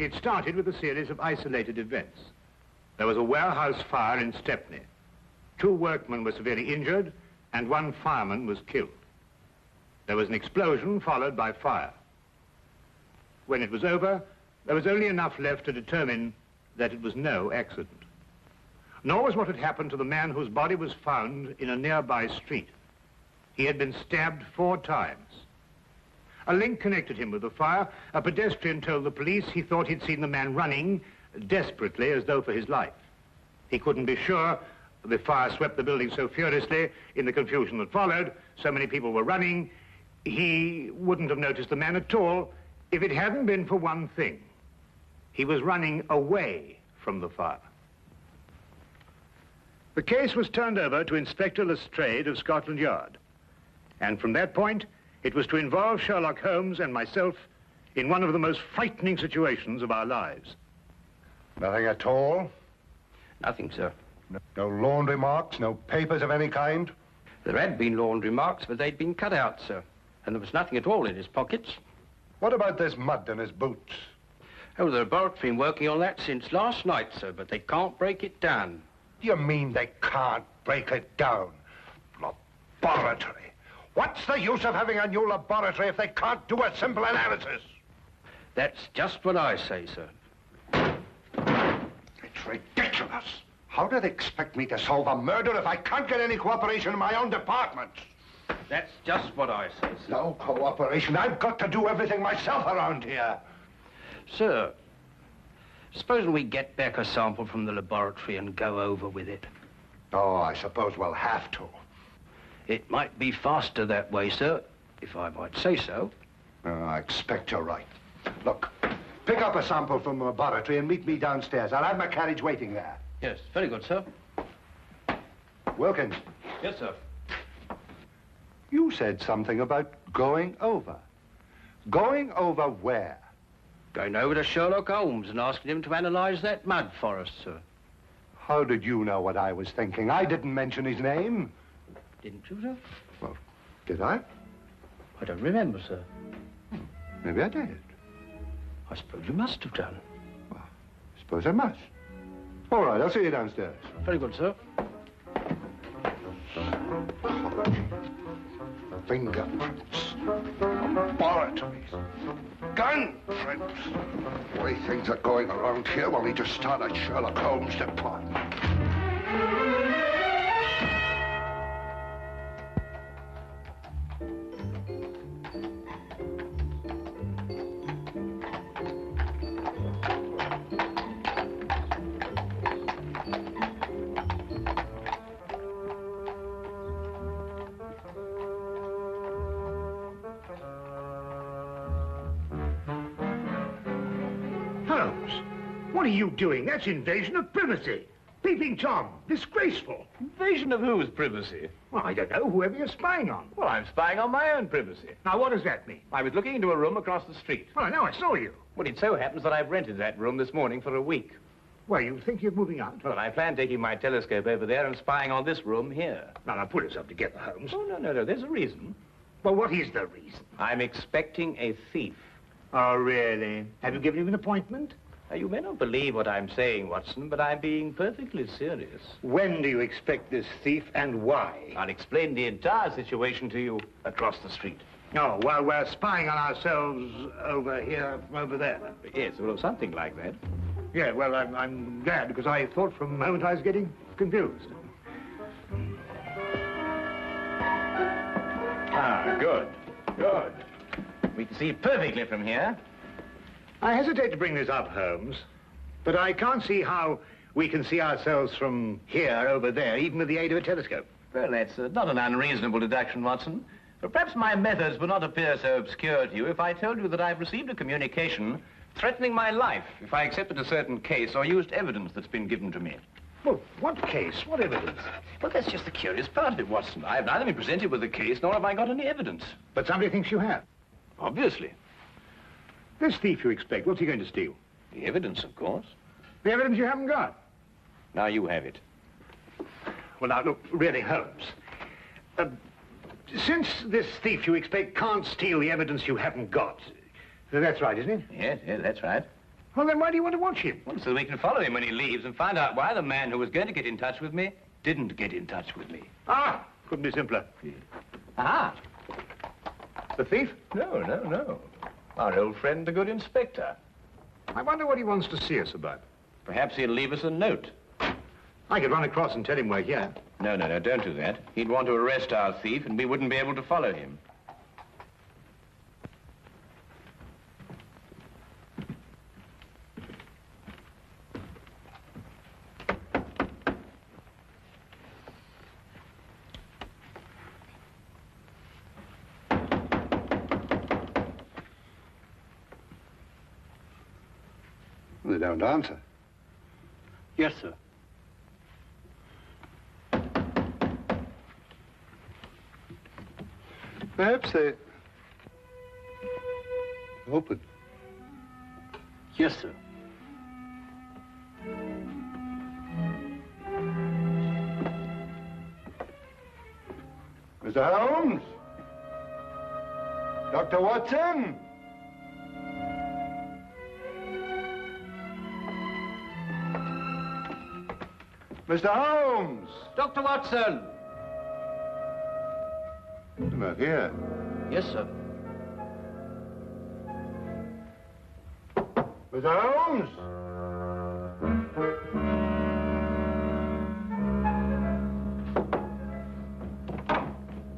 It started with a series of isolated events. There was a warehouse fire in Stepney. 2 workmen were severely injured, and 1 fireman was killed. There was an explosion followed by fire. When it was over, there was only enough left to determine that it was no accident. Nor was what had happened to the man whose body was found in a nearby street. He had been stabbed 4 times. A link connected him with the fire. A pedestrian told the police he thought he'd seen the man running desperately as though for his life. He couldn't be sure. The fire swept the building so furiously in the confusion that followed. So many people were running. He wouldn't have noticed the man at all if it hadn't been for one thing. He was running away from the fire. The case was turned over to Inspector Lestrade of Scotland Yard. And from that point, it was to involve Sherlock Holmes and myself in one of the most frightening situations of our lives. Nothing at all? Nothing, sir. No laundry marks, no papers of any kind? There had been laundry marks, but they'd been cut out, sir. And there was nothing at all in his pockets. What about this mud in his boots? Oh, the laboratory have been working on that since last night, sir, but they can't break it down. You mean they can't break it down? Laboratory? What's the use of having a new laboratory if they can't do a simple analysis? That's just what I say, sir. It's ridiculous. How do they expect me to solve a murder if I can't get any cooperation in my own department? That's just what I say, sir. No cooperation. I've got to do everything myself around here. Sir, supposing we get back a sample from the laboratory and go over with it. Oh, I suppose we'll have to. It might be faster that way, sir, if I might say so. I expect you're right. Look, pick up a sample from the laboratory and meet me downstairs. I'll have my carriage waiting there. Yes, very good, sir. Wilkins. Yes, sir. You said something about going over. Going over where? Going over to Sherlock Holmes and asking him to analyze that mud for us, sir. How did you know what I was thinking? I didn't mention his name. Didn't you, sir? Well, did I? I don't remember, sir. Maybe I did. I suppose you must have done. Well, I suppose I must. All right, I'll see you downstairs. Very good, sir. Fingerprints. Laboratories. Gun prints. The way things are going around here, we'll need to start a Sherlock Holmes department. What are you doing? That's invasion of privacy. Peeping Tom, disgraceful. Invasion of whose privacy? Well, I don't know, whoever you're spying on. Well, I'm spying on my own privacy. Now, what does that mean? I was looking into a room across the street. Well, now I saw you. Well, it so happens that I've rented that room this morning for a week. Well, you think you're moving out? Well, I plan taking my telescope over there and spying on this room here. Now, pull yourself together, Holmes. Oh, no, there's a reason. Well, what is the reason? I'm expecting a thief. Oh, really? Have you given him an appointment? Now, you may not believe what I'm saying, Watson, but I'm being perfectly serious. When do you expect this thief and why? I'll explain the entire situation to you across the street. Oh, while we're spying on ourselves over here, over there. Yes, well, something like that. Yeah, well, I'm glad, because I thought for a moment I was getting confused. Ah, good. We can see perfectly from here. I hesitate to bring this up, Holmes, but I can't see how we can see ourselves from here over there, even with the aid of a telescope. Well, that's not an unreasonable deduction, Watson. But perhaps my methods would not appear so obscure to you if I told you that I've received a communication threatening my life if I accepted a certain case or used evidence that's been given to me. Well, what case? What evidence? Well, that's just the curious part of it, Watson. I've neither been presented with a case, nor have I got any evidence. But somebody thinks you have. Obviously. This thief you expect, what's he going to steal? The evidence, of course. The evidence you haven't got? Now you have it. Well, now, look, really, Holmes. Since this thief you expect can't steal the evidence you haven't got, that's right, isn't it? Yes, that's right. Well, then why do you want to watch him? Well, so we can follow him when he leaves and find out why the man who was going to get in touch with me didn't get in touch with me. Ah, couldn't be simpler. Ah. The thief? No. Our old friend, the good inspector. I wonder what he wants to see us about. Perhaps he'll leave us a note. I could run across and tell him we're here. No, don't do that. He'd want to arrest our thief, and we wouldn't be able to follow him. They don't answer. Yes, sir. Perhaps they... Open. Yes, sir. Mr. Holmes? Dr. Watson? Mr. Holmes! Dr. Watson! You're not here. Yes, sir. Mr. Holmes!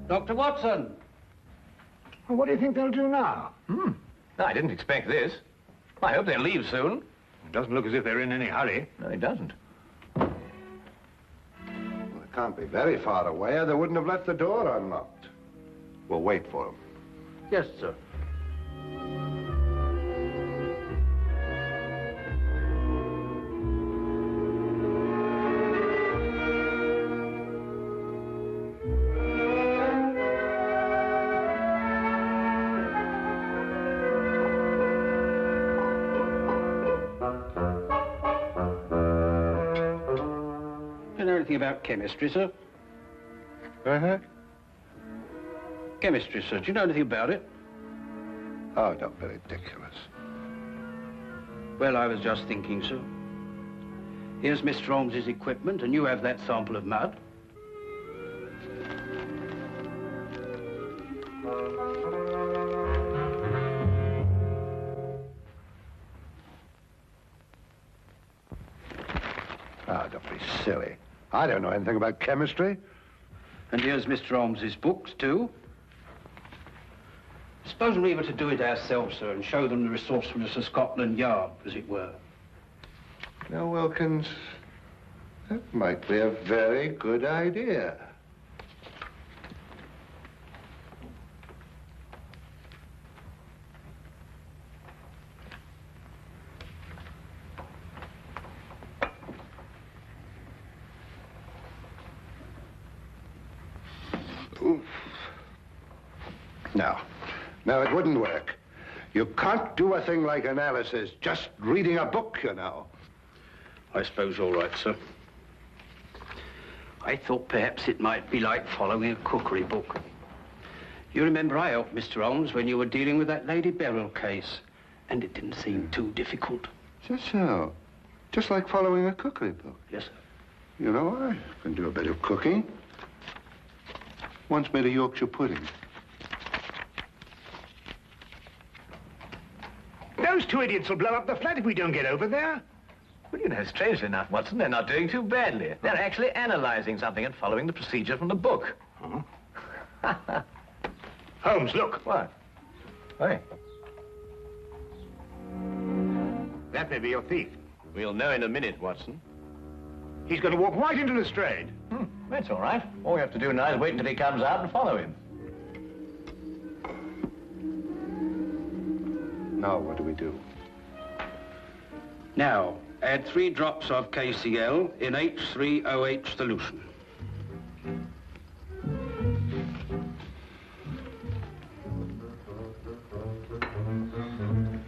Dr. Watson! Well, what do you think they'll do now? No, I didn't expect this. I hope they'll leave soon. It doesn't look as if they're in any hurry. No, it doesn't. Well, it can't be very far away, or they wouldn't have left the door unlocked. We'll wait for them. Yes, sir. Do you know anything about chemistry, sir? Uh-huh. Chemistry, sir. Do you know anything about it? Oh, don't be ridiculous. Well, I was just thinking, sir. Here's Mr. Holmes's equipment, and you have that sample of mud. Ah, don't be silly. I don't know anything about chemistry. And here's Mr. Holmes's books, too. Suppose we were to do it ourselves, sir, and show them the resourcefulness of Scotland Yard, as it were. Now, Wilkins, that might be a very good idea. Oof. No, it wouldn't work. You can't do a thing like analysis, just reading a book, you know. I suppose you're right, sir. I thought perhaps it might be like following a cookery book. You remember I helped Mr. Holmes when you were dealing with that Lady Beryl case, and it didn't seem too difficult. Just so. Just like following a cookery book. Yes, sir. You know, I can do a bit of cooking. Once made a Yorkshire pudding. Those two idiots will blow up the flat if we don't get over there. Well, you know, strangely enough, Watson, they're not doing too badly. They're actually analyzing something and following the procedure from the book. Huh? Holmes, look. What? Hey. That may be your thief. We'll know in a minute, Watson. He's going to walk right into Lestrade. That's all right. All we have to do now is wait until he comes out and follow him. Now, what do we do? Now, add 3 drops of KCl in H3OH solution.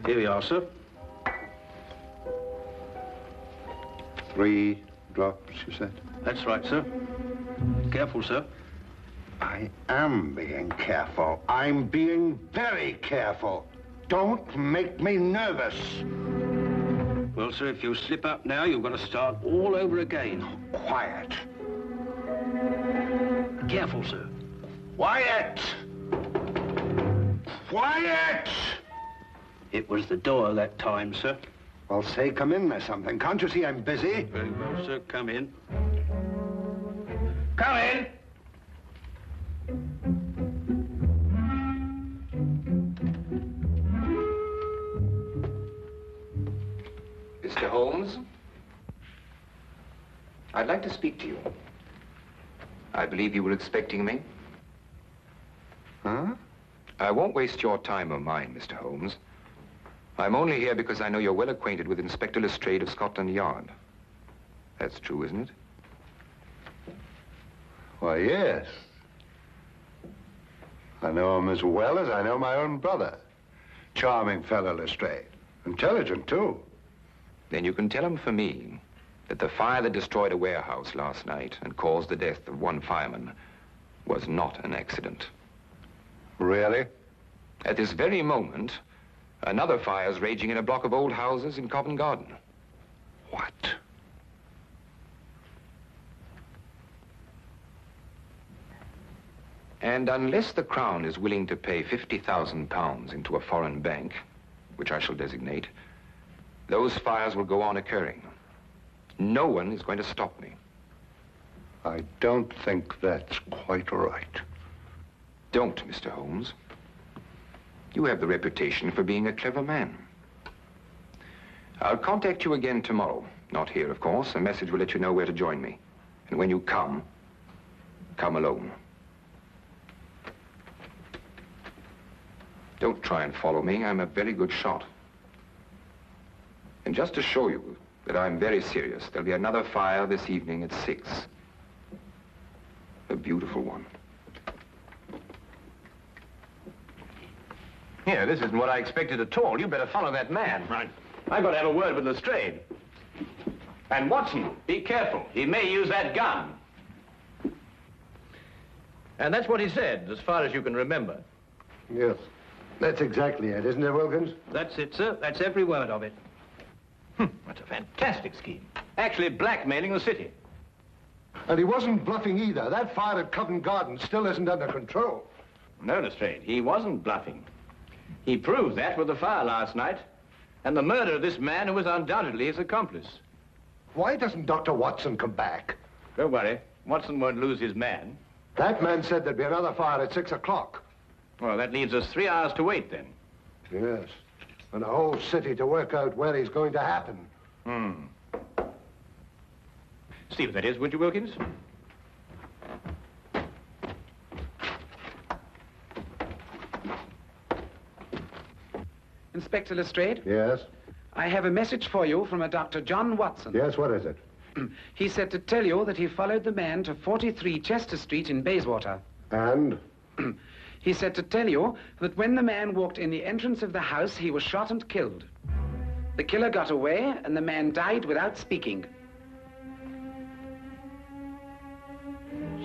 Here we are, sir. 3 drops, you said? That's right, sir. Careful, sir. I am being careful. I'm being very careful. Don't make me nervous. Well, sir, if you slip up now, you've got to start all over again. Quiet. Careful, sir. Quiet! Quiet! It was the door that time, sir. Well, say, come in or something. Can't you see I'm busy? Very well, sir. Come in. Come in. Mr. Holmes, I'd like to speak to you. I believe you were expecting me. Huh? I won't waste your time or mine, Mr. Holmes. I'm only here because I know you're well acquainted with Inspector Lestrade of Scotland Yard. That's true, isn't it? Why, yes. I know him as well as I know my own brother. Charming fellow, Lestrade. Intelligent, too. Then you can tell him for me that the fire that destroyed a warehouse last night and caused the death of one fireman was not an accident. Really? At this very moment, another fire is raging in a block of old houses in Covent Garden. What? And unless the Crown is willing to pay £50,000 into a foreign bank, which I shall designate, those fires will go on occurring. No one is going to stop me. I don't think that's quite right. Don't, Mr. Holmes. You have the reputation for being a clever man. I'll contact you again tomorrow. Not here, of course. A message will let you know where to join me. And when you come alone. Don't try and follow me. I'm a very good shot. And just to show you that I'm very serious, there'll be another fire this evening at 6. A beautiful one. Here, this isn't what I expected at all. You better follow that man. Right. I've got to have a word with Lestrade. And Watson, be careful. He may use that gun. And that's what he said, as far as you can remember. Yes. That's exactly it, isn't it, Wilkins? That's it, sir. That's every word of it. That's a fantastic scheme. Actually blackmailing the city. And he wasn't bluffing either. That fire at Covent Garden still isn't under control. No, Lestrade, he wasn't bluffing. He proved that with the fire last night, and the murder of this man who was undoubtedly his accomplice. Why doesn't Dr. Watson come back? Don't worry, Watson won't lose his man. That man said there'd be another fire at 6 o'clock. Well, that leaves us 3 hours to wait then. Yes. And a whole city to work out where he's going to happen. See what that is, would you, Wilkins? Inspector Lestrade, Yes? I have a message for you from a Dr. John Watson. Yes, what is it? He said to tell you that he followed the man to 43 Chester Street in Bayswater. And? He said to tell you that when the man walked in the entrance of the house, he was shot and killed. The killer got away, and the man died without speaking.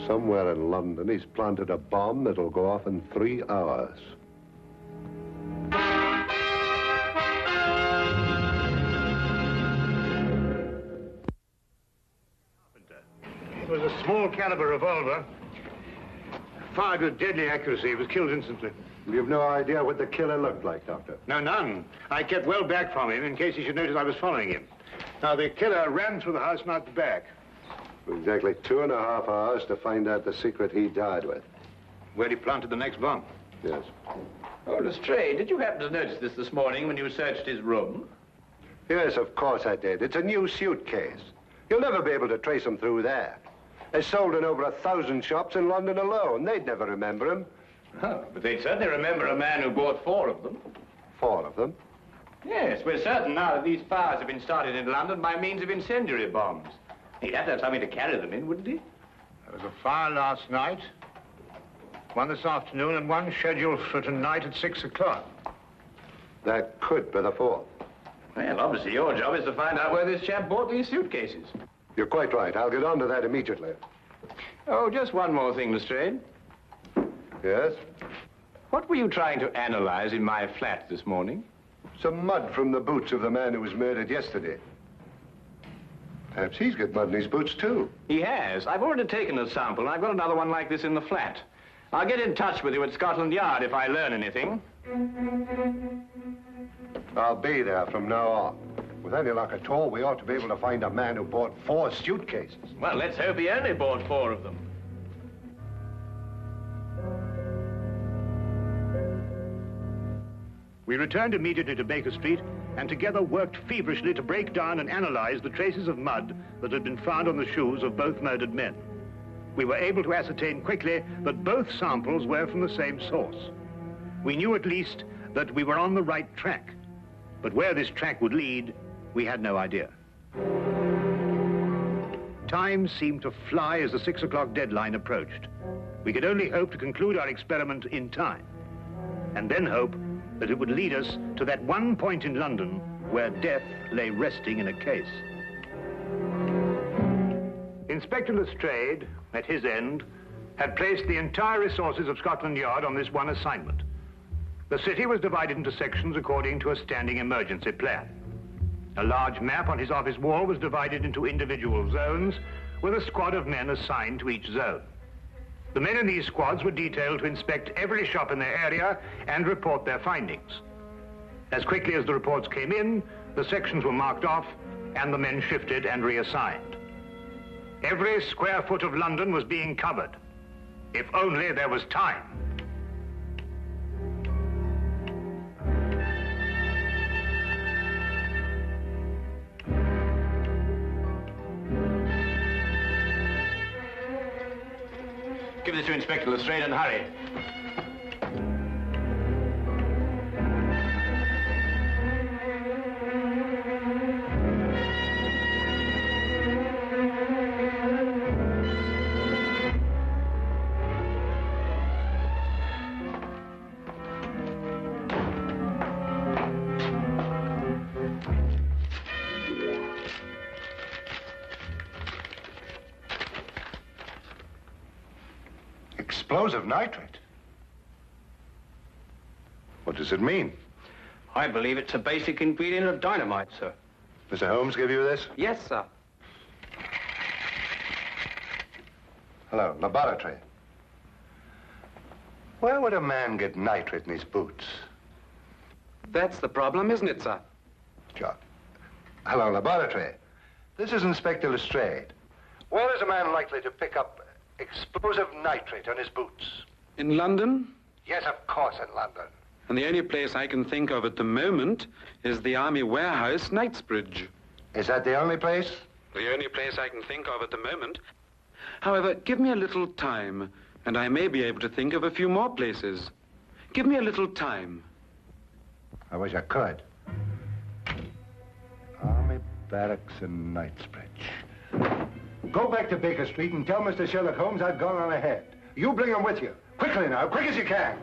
Somewhere in London, he's planted a bomb that'll go off in 3 hours. It was a small caliber revolver. Fired with deadly accuracy. He was killed instantly. You've no idea what the killer looked like, Doctor? No, none. I kept well back from him in case he should notice I was following him. Now, the killer ran through the house and out the back. Exactly 2.5 hours to find out the secret he died with. Where he planted the next bomb. Yes. Oh, Lestrade, did you happen to notice this morning when you searched his room? Yes, of course I did. It's a new suitcase. You'll never be able to trace him through there. It's sold in over 1,000 shops in London alone. They'd never remember him. Oh, but they'd certainly remember a man who bought 4 of them. 4 of them? Yes, we're certain now that these fires have been started in London by means of incendiary bombs. He'd have to have something to carry them in, wouldn't he? There was a fire last night, one this afternoon, and one scheduled for tonight at 6 o'clock. That could be the 4th. Well, obviously your job is to find out where this chap bought these suitcases. You're quite right. I'll get on to that immediately. Oh, just one more thing, Lestrade. Yes? What were you trying to analyze in my flat this morning? Some mud from the boots of the man who was murdered yesterday. Perhaps he's got mud in his boots, too. He has. I've already taken a sample, and I've got another one like this in the flat. I'll get in touch with you at Scotland Yard if I learn anything. I'll be there from now on. With any luck at all, we ought to be able to find a man who bought 4 suitcases. Well, let's hope he only bought 4 of them. We returned immediately to Baker Street and together worked feverishly to break down and analyze the traces of mud that had been found on the shoes of both murdered men. We were able to ascertain quickly that both samples were from the same source. We knew at least that we were on the right track, but where this track would lead, we had no idea. Time seemed to fly as the 6 o'clock deadline approached. We could only hope to conclude our experiment in time, and then hope that it would lead us to that one point in London where death lay resting in a case. Inspector Lestrade, at his end, had placed the entire resources of Scotland Yard on this one assignment. The city was divided into sections according to a standing emergency plan. A large map on his office wall was divided into individual zones, with a squad of men assigned to each zone. The men in these squads were detailed to inspect every shop in their area and report their findings. As quickly as the reports came in, the sections were marked off and the men shifted and reassigned. Every square foot of London was being covered, if only there was time. Give this to Inspector Lestrade and hurry. Explosive nitrate? What does it mean? I believe it's a basic ingredient of dynamite, sir. Mr. Holmes give you this? Yes, sir. Hello, laboratory. Where would a man get nitrate in his boots? That's the problem, isn't it, sir? John. Hello, laboratory. This is Inspector Lestrade. Where is a man likely to pick up explosive nitrate on his boots? In London? Yes, of course, in London. And the only place I can think of at the moment is the Army Warehouse, Knightsbridge. Is that the only place? The only place I can think of at the moment. However, give me a little time, and I may be able to think of a few more places. Give me a little time. I wish I could. Army Barracks in Knightsbridge. Go back to Baker Street and tell Mr. Sherlock Holmes I've gone on ahead. You bring him with you. Quickly now, quick as you can.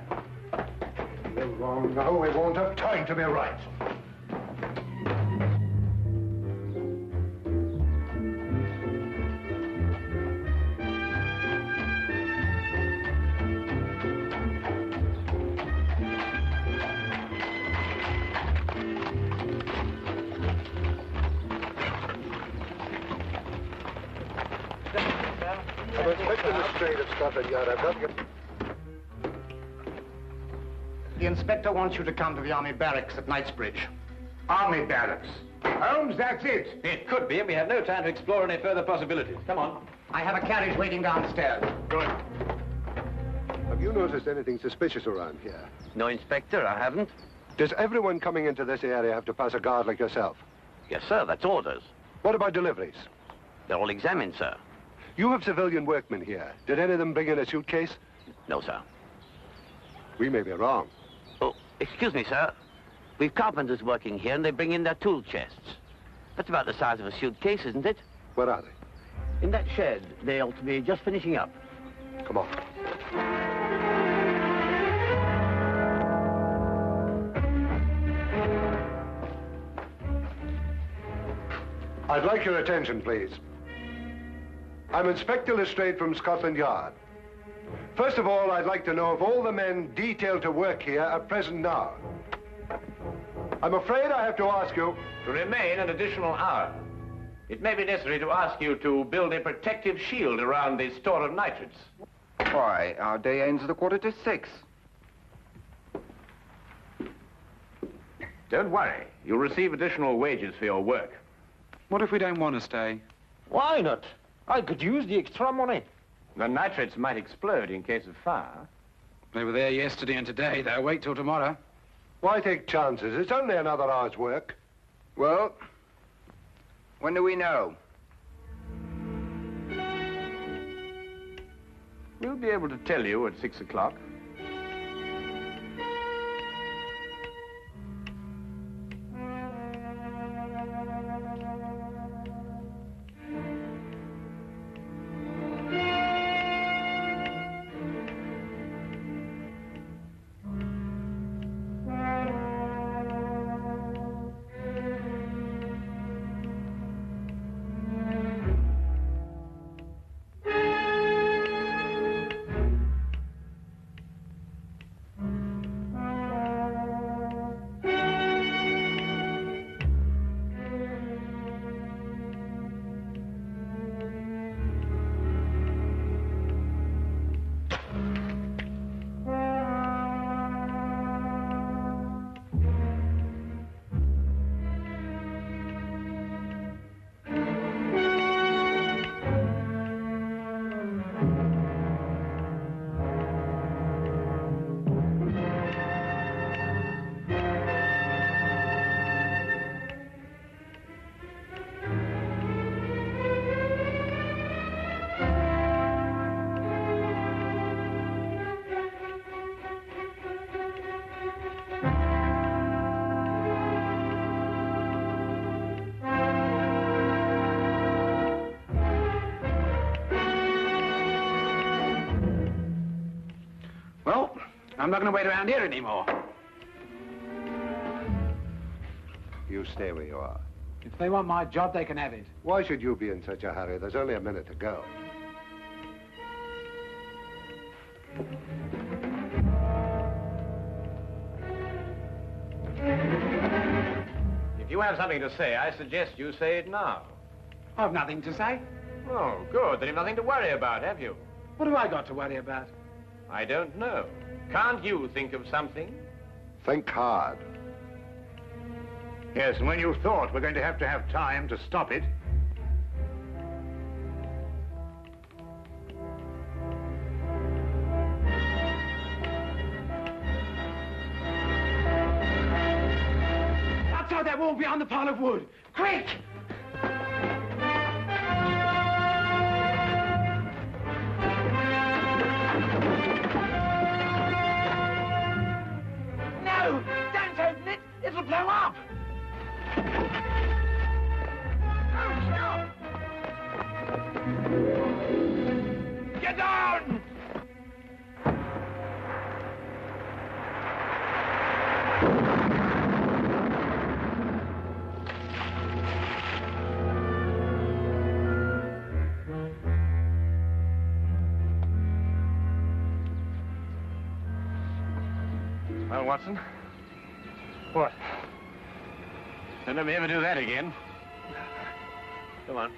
You're wrong now. We won't have time to be right. I'm Inspector Lestrade of Scotland Yard. I've got to get... The inspector wants you to come to the Army Barracks at Knightsbridge. Army Barracks? Holmes, that's it. It could be, and we have no time to explore any further possibilities. Come on. I have a carriage waiting downstairs. Good. Have you noticed anything suspicious around here? No, Inspector, I haven't. Does everyone coming into this area have to pass a guard like yourself? Yes, sir, that's orders. What about deliveries? They're all examined, sir. You have civilian workmen here. Did any of them bring in a suitcase? No, sir. We may be wrong. Oh, excuse me, sir. We've carpenters working here, and they bring in their tool chests. That's about the size of a suitcase, isn't it? Where are they? In that shed. They ought to be just finishing up. Come on. I'd like your attention, please. I'm Inspector Lestrade from Scotland Yard. First of all, I'd like to know if all the men detailed to work here are present now. I'm afraid I have to ask you. To remain an additional hour. It may be necessary to ask you to build a protective shield around the store of nitrates. Why, our day ends at 5:45. Don't worry. You'll receive additional wages for your work. What if we don't want to stay? Why not? I could use the extra money. The nitrates might explode in case of fire. They were there yesterday and today. They'll wait till tomorrow. Why take chances? It's only another hour's work. Well, when do we know? We'll be able to tell you at 6 o'clock. Well, I'm not going to wait around here anymore. You stay where you are. If they want my job, they can have it. Why should you be in such a hurry? There's only a minute to go. If you have something to say, I suggest you say it now. I've nothing to say. Oh, good. Then you've nothing to worry about, have you? What have I got to worry about? I don't know. Can't you think of something? Think hard. Yes, and when you thought we're going to have time to stop it, outside that wall behind the pile of wood. Quick! No! Don't open it! It'll blow up! Oh, stop! Get down! Well, Watson? what? Don't let me ever do that again. Come on.